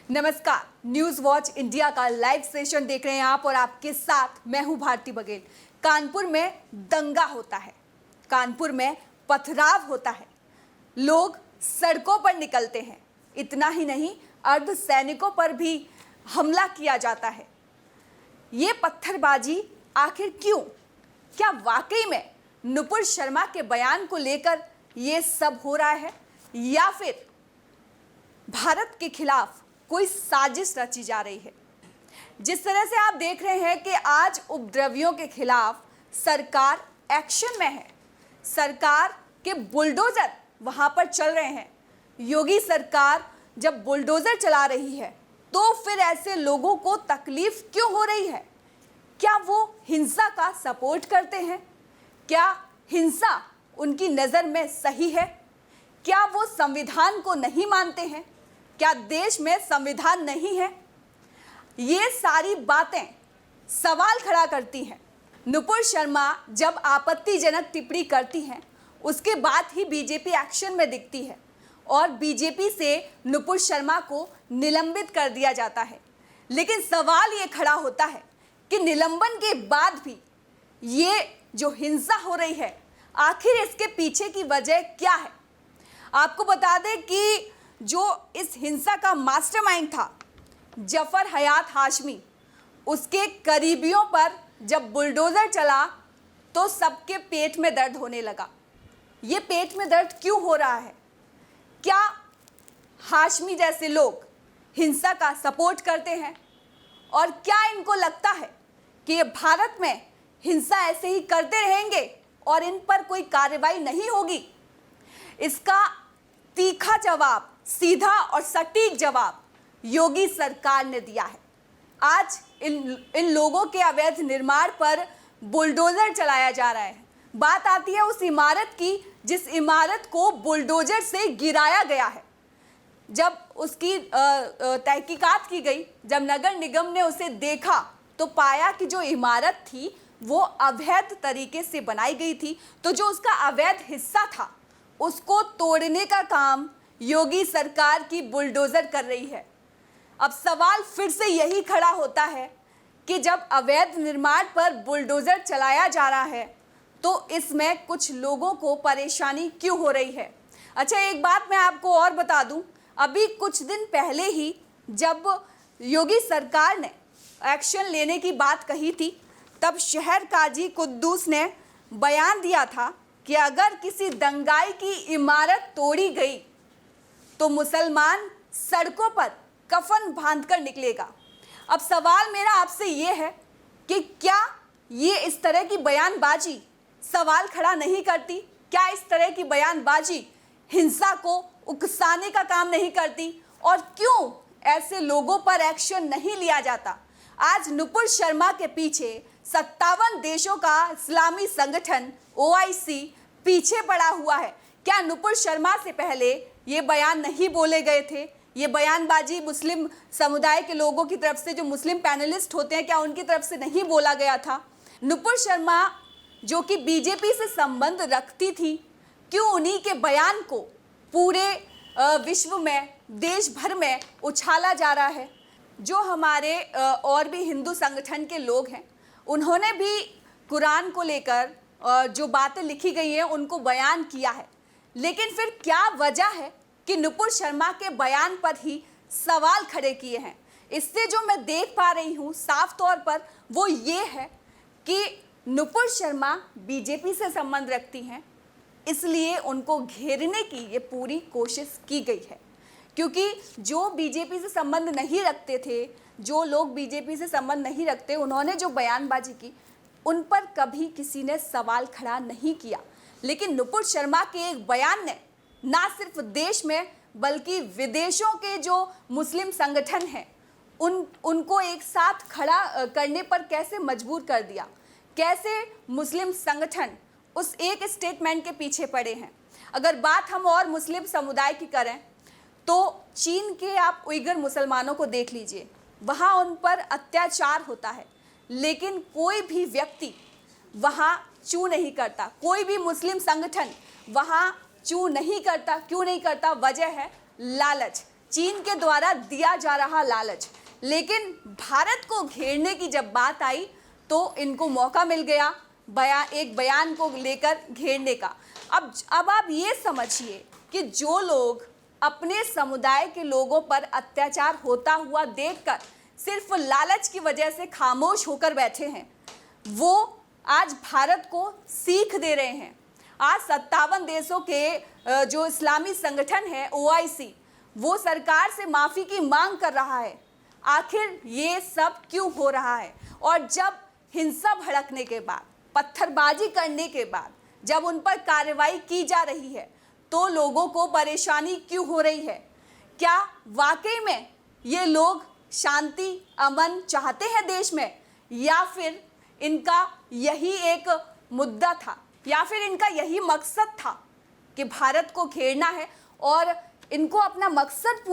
नमस्कार, news watch India का live session देख रहे हैं आप और आपके साथ मैं हूं भारती बघेल। कानपुर में दंगा होता है, कानपुर में पथराव होता है, लोग सड़कों पर निकलते हैं। इतना ही नहीं, अर्धसैनिकों पर भी हमला किया जाता है। ये पत्थरबाजी आखिर क्यों? क्या वाकई में नुपुर शर्मा के बयान को लेकर ये सब हो रहा है या फिर भारत के खिलाफ कोई साजिश रची जा रही है? जिस तरह से आप देख रहे हैं कि आज उपद्रवियों के खिलाफ सरकार एक्शन में है, सरकार के बुलडोजर वहां पर चल रहे हैं। योगी सरकार जब बुलडोजर चला रही है तो फिर ऐसे लोगों को तकलीफ क्यों हो रही है? क्या वो हिंसा का सपोर्ट करते हैं? क्या हिंसा उनकी नज़र में सही है? क्या वो संविधान को नहीं मानते हैं? क्या देश में संविधान नहीं है? ये सारी बातें सवाल खड़ा करती हैं। नुपुर शर्मा जब आपत्तिजनक टिप्पणी करती हैं उसके बाद ही बीजेपी एक्शन में दिखती है और बीजेपी से नुपुर शर्मा को निलंबित कर दिया जाता है। लेकिन सवाल ये खड़ा होता है कि निलंबन के बाद भी ये जो हिंसा हो रही है, आखिर इसके पीछे की वजह क्या है? आपको बता दें कि जो इस हिंसा का मास्टरमाइंड था, जफर हयात हाशमी, उसके करीबियों पर जब बुलडोज़र चला तो सबके पेट में दर्द होने लगा। ये पेट में दर्द क्यों हो रहा है? क्या हाशमी जैसे लोग हिंसा का सपोर्ट करते हैं? और क्या इनको लगता है कि ये भारत में हिंसा ऐसे ही करते रहेंगे और इन पर कोई कार्रवाई नहीं होगी? इसका तीखा जवाब, सीधा और सटीक जवाब योगी सरकार ने दिया है। आज इन लोगों के अवैध निर्माण पर बुलडोजर चलाया जा रहा है। बात आती है उस इमारत की जिस इमारत को बुलडोजर से गिराया गया है। जब उसकी तहकीकात की गई, जब नगर निगम ने उसे देखा तो पाया कि जो इमारत थी वो अवैध तरीके से बनाई गई थी। तो जो उसका अवैध हिस्सा था उसको तोड़ने का काम योगी सरकार की बुलडोजर कर रही है। अब सवाल फिर से यही खड़ा होता है कि जब अवैध निर्माण पर बुलडोजर चलाया जा रहा है तो इसमें कुछ लोगों को परेशानी क्यों हो रही है? अच्छा, एक बात मैं आपको और बता दूं, अभी कुछ दिन पहले ही जब योगी सरकार ने एक्शन लेने की बात कही थी, तब शहर काजी कुद्दूस ने बयान दिया था कि अगर किसी दंगाई की इमारत तोड़ी गई तो मुसलमान सड़कों पर कफन बांधकर निकलेगा। अब सवाल मेरा आपसे ये है कि क्या ये इस तरह की बयानबाजी सवाल खड़ा नहीं करती? क्या इस तरह की बयानबाजी हिंसा को उकसाने का काम नहीं करती? और क्यों ऐसे लोगों पर एक्शन नहीं लिया जाता? आज नुपुर शर्मा के पीछे 57 देशों का इस्लामी संगठन OIC पीछे पड़ा हुआ है। क्या नुपुर शर्मा से पहले ये बयान नहीं बोले गए थे? ये बयानबाजी मुस्लिम समुदाय के लोगों की तरफ से, जो मुस्लिम पैनलिस्ट होते हैं, क्या उनकी तरफ से नहीं बोला गया था? नुपुर शर्मा जो कि बीजेपी से संबंध रखती थी, क्यों उन्हीं के बयान को पूरे विश्व में, देश भर में उछाला जा रहा है? जो हमारे और भी हिंदू संगठन के लोग हैं, उन्होंने भी कुरान को लेकर जो बातें लिखी गई हैं उनको बयान किया है। लेकिन फिर क्या वजह है कि नुपुर शर्मा के बयान पर ही सवाल खड़े किए हैं? इससे जो मैं देख पा रही हूँ साफ तौर पर वो ये है कि नुपुर शर्मा बीजेपी से संबंध रखती हैं, इसलिए उनको घेरने की ये पूरी कोशिश की गई है। क्योंकि जो बीजेपी से संबंध नहीं रखते थे, जो लोग बीजेपी से संबंध नहीं रखते, उन्होंने जो बयानबाजी की उन पर कभी किसी ने सवाल खड़ा नहीं किया। लेकिन नुपुर शर्मा के एक बयान ने ना सिर्फ देश में बल्कि विदेशों के जो मुस्लिम संगठन हैं उनको एक साथ खड़ा करने पर कैसे मजबूर कर दिया, कैसे मुस्लिम संगठन उस एक स्टेटमेंट के पीछे पड़े हैं। अगर बात हम और मुस्लिम समुदाय की करें तो चीन के आप उइगर मुसलमानों को देख लीजिए, वहाँ उन पर अत्याचार होता है, लेकिन कोई भी व्यक्ति वहाँ चू नहीं करता, कोई भी मुस्लिम संगठन वहाँ चू नहीं करता। क्यों नहीं करता? वजह है लालच। चीन के द्वारा दिया जा रहा लालच। लेकिन भारत को घेरने की जब बात आई तो इनको मौका मिल गया एक बयान को लेकर घेरने का। अब आप ये समझिए कि जो लोग अपने समुदाय के लोगों पर अत्याचार होता हुआ देखकर सिर्फ लालच की वजह से खामोश होकर बैठे हैं, वो आज भारत को सीख दे रहे हैं। आज 57 देशों के जो इस्लामी संगठन है OIC, वो सरकार से माफ़ी की मांग कर रहा है। आखिर ये सब क्यों हो रहा है? और जब हिंसा भड़कने के बाद, पत्थरबाजी करने के बाद जब उन पर कार्रवाई की जा रही है तो लोगों को परेशानी क्यों हो रही है? क्या वाकई में ये लोग शांति अमन चाहते हैं देश में, या फिर इनका यही एक मुद्दा था, या फिर इनका यही मकसद था कि भारत को घेरना है और इनको अपना मकसद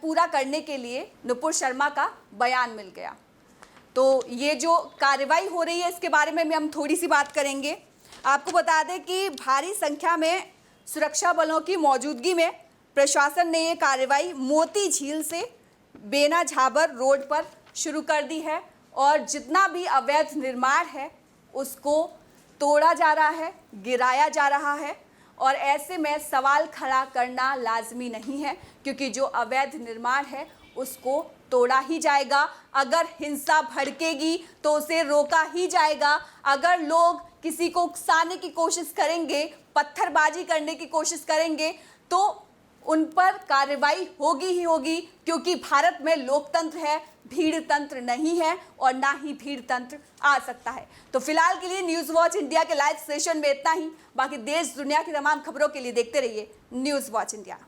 पूरा करने के लिए नुपुर शर्मा का बयान मिल गया। तो ये जो कार्रवाई हो रही है इसके बारे में हम थोड़ी सी बात करेंगे। आपको बता दें कि भारी संख्या में सुरक्षा बलों की मौजूदगी में प्रशासन ने ये कार्रवाई मोती झील से बेना झाबर रोड पर शुरू कर दी है और जितना भी अवैध निर्माण है उसको तोड़ा जा रहा है, गिराया जा रहा है। और ऐसे में सवाल खड़ा करना लाजमी नहीं है, क्योंकि जो अवैध निर्माण है उसको तोड़ा ही जाएगा। अगर हिंसा भड़केगी तो उसे रोका ही जाएगा। अगर लोग किसी को उकसाने की कोशिश करेंगे, पत्थरबाजी करने की कोशिश करेंगे, तो उन पर कार्रवाई होगी ही होगी, क्योंकि भारत में लोकतंत्र है, भीड़ तंत्र नहीं है और ना ही भीड़ तंत्र आ सकता है। तो फिलहाल के लिए न्यूज़ वॉच इंडिया के लाइव सेशन में इतना ही। बाकी देश दुनिया की तमाम खबरों के लिए देखते रहिए न्यूज़ वॉच इंडिया।